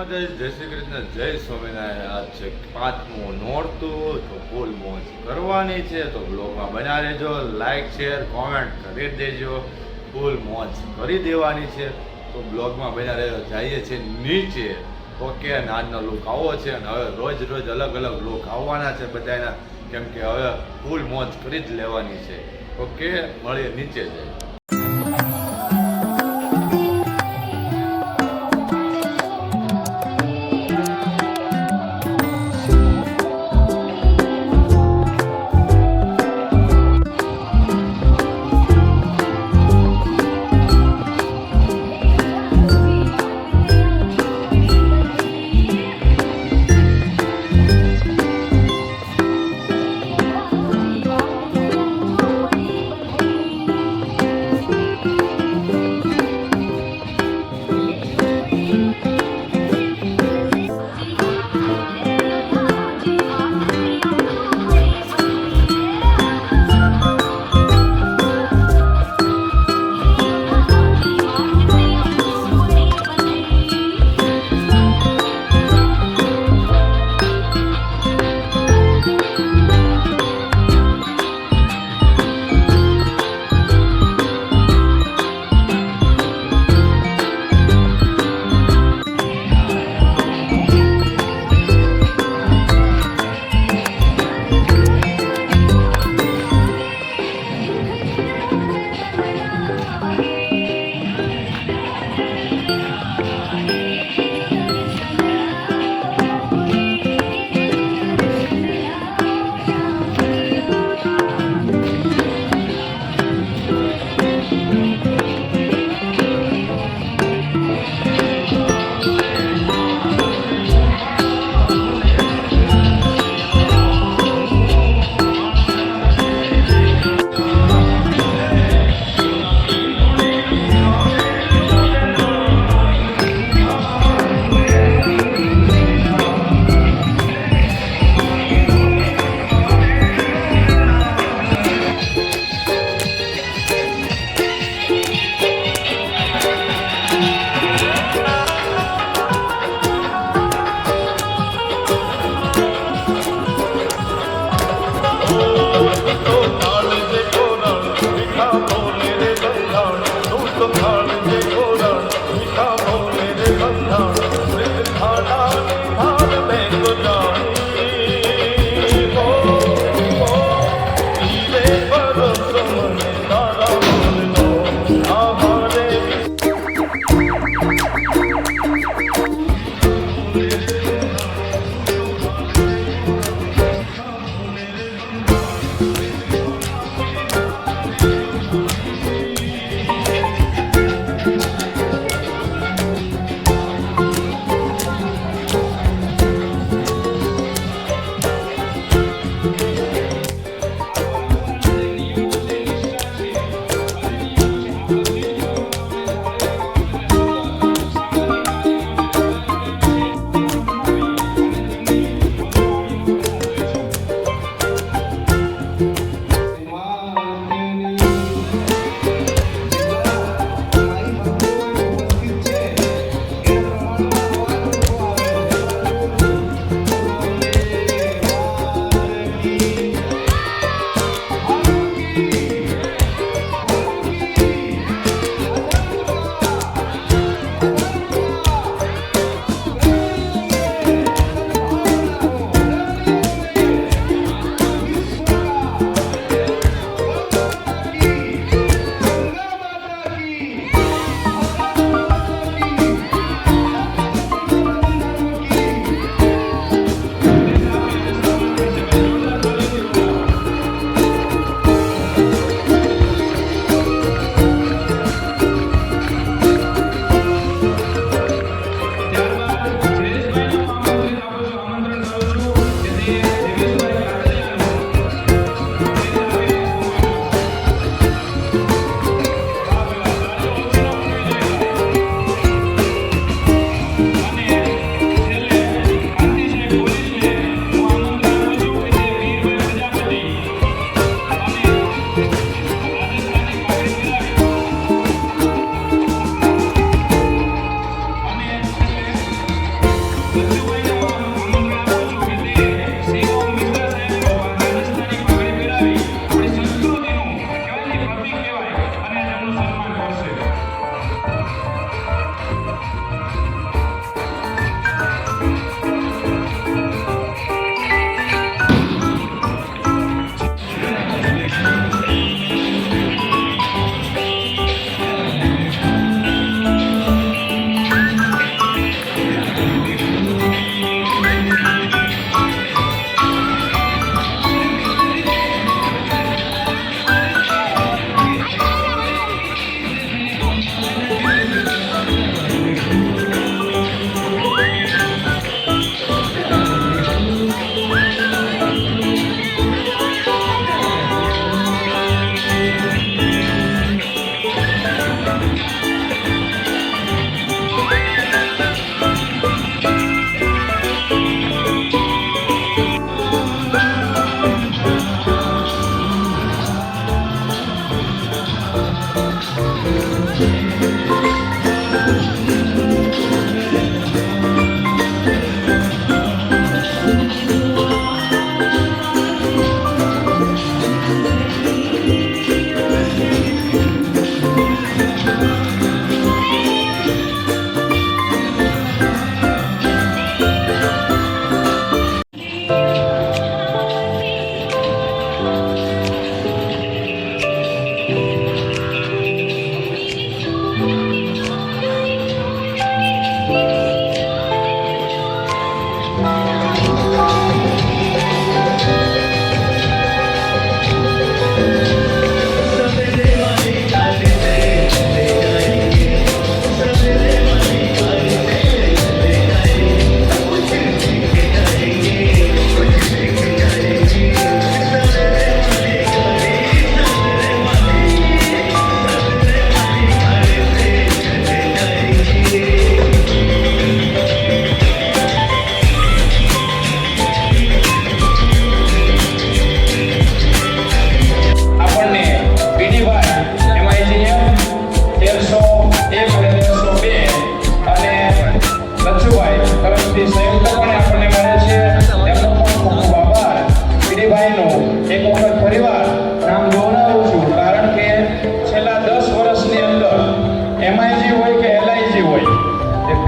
માતાજી, જય શ્રી કૃષ્ણ, જય સ્વામિનારાયણ. આજ છે 5મું નોરતું, તો ફૂલ મોજ કરવાની છે. તો બ્લોગમાં બના રહેજો, લાઈક શેર કોમેન્ટ કરી દેજો, ફૂલ મોજ કરી દેવાની છે. તો બ્લોગમાં બના રહેજો. જઈએ છીએ નીચે. ઓકે, આજનો લુક આવો છે અને હવે રોજ રોજ અલગ અલગ લુક આવવાના છે બધાના, કેમ કે હવે ફૂલ મોજ કરી જ લેવાની છે. ઓકે, મળીએ નીચે જઈએ.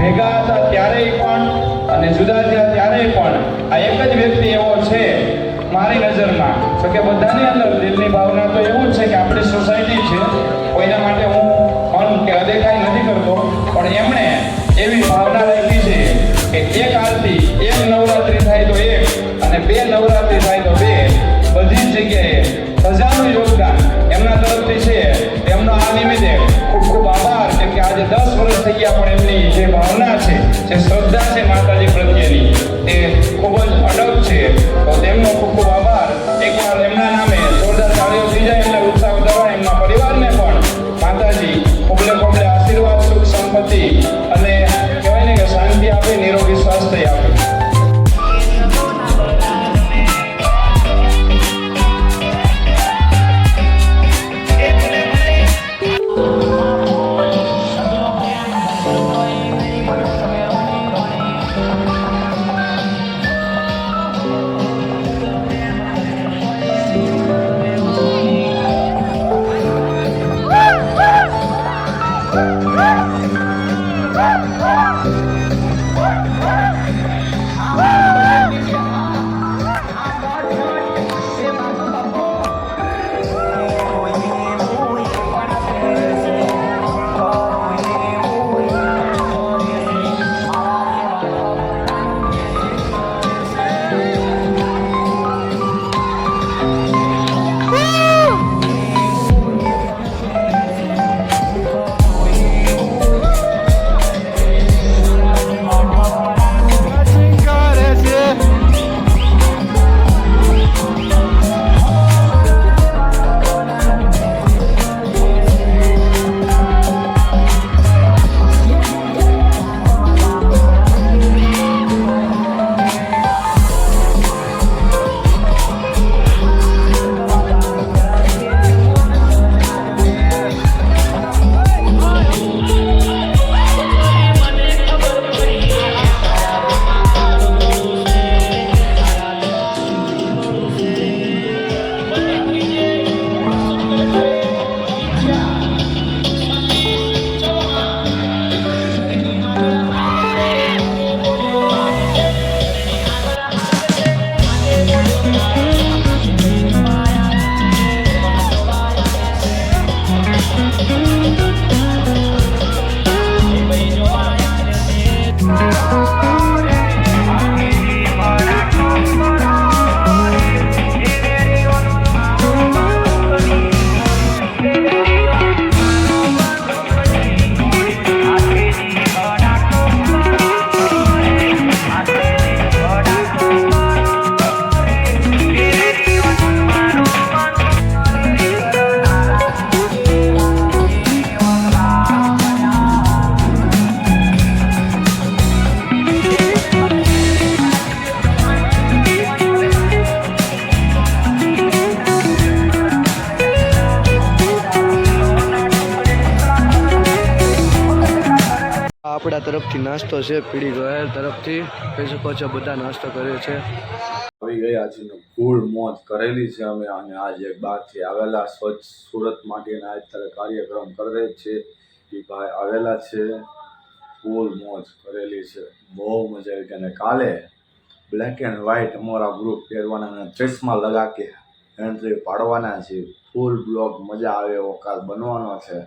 ભેગા હતા ત્યારેય પણ અને જુદા થયા ત્યારેય પણ આ એક જ વ્યક્તિ એવો છે મારી નજરમાં. તો કે બધાની અંદર દિલની ભાવના તો એવું જ છે કે આપણી સોસાયટી છે, કોઈના માટે હું મન કે અદેખાઈ નથી કરતો, પણ એમણે એવી ભાવના રાખી છે કે એક આરતી, એક નવરાત્રી થાય તો એક અને બે નવરાત્રી થાય તો બે, બધી જ જગ્યાએ સજાનું યોગદાન એમના તરફથી છે. એમનો આ નિમિત્તે ખૂબ ખૂબ આભાર, કેમ કે આજે 10 વર્ષ થઈ ગયા પણ એમની જે ભાવના છે, જે શ્રદ્ધા છે માતાજી પ્રત્યેની, તે ખૂબ જ અડગ છે. તો તેમનો ખૂબ ખૂબ આભાર. એકવાર એમના નામે જોરદાર તાળીઓ થઈ જાય, એમને ઉત્સાહ વધારવા. એમના પરિવારને પણ માતાજી ખોબલે ખોબલે આશીર્વાદ, સુખ સંપત્તિ અને કહેવાય ને કે શાંતિ આપે, નિરોગી સ્વાસ્થ્ય આપે. આપણા તરફથી નાસ્તો છે, પીડી રોયલ તરફથી કહી શકો છો, બધા નાસ્તો કર્યો છે. આવી ગયા છે ને ફૂલ મોજ કરેલી છે અમે. અને આજ એક બહારથી આવેલા સ્વચ્છ સુરત માટેના અત્યારે કાર્યક્રમ કરે છે એ ભાઈ આવેલા છે. ફૂલ મોજ કરેલી છે, બહુ મજા આવી. અને કાલે બ્લેક એન્ડ વ્હાઈટ અમારા ગ્રુપ પહેરવાના અને ચશ્મા લગા કે એન્ટ્રી પાડવાના છે. ફૂલ બ્લોગ મજા આવે એવો કાલ બનવાનો છે.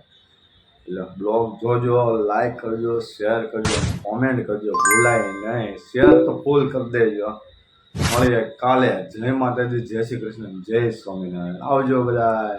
એટલે બ્લોગ જોજો, લાઈક કરજો, શેર કરજો, કોમેન્ટ કરજો, ભૂલાય નહીં. શેર તો ફૂલ કરી દેજો. મળીએ કાલે. જય માતાજી, જય શ્રી કૃષ્ણ, જય સ્વામિનારાયણ. આવજો બધા.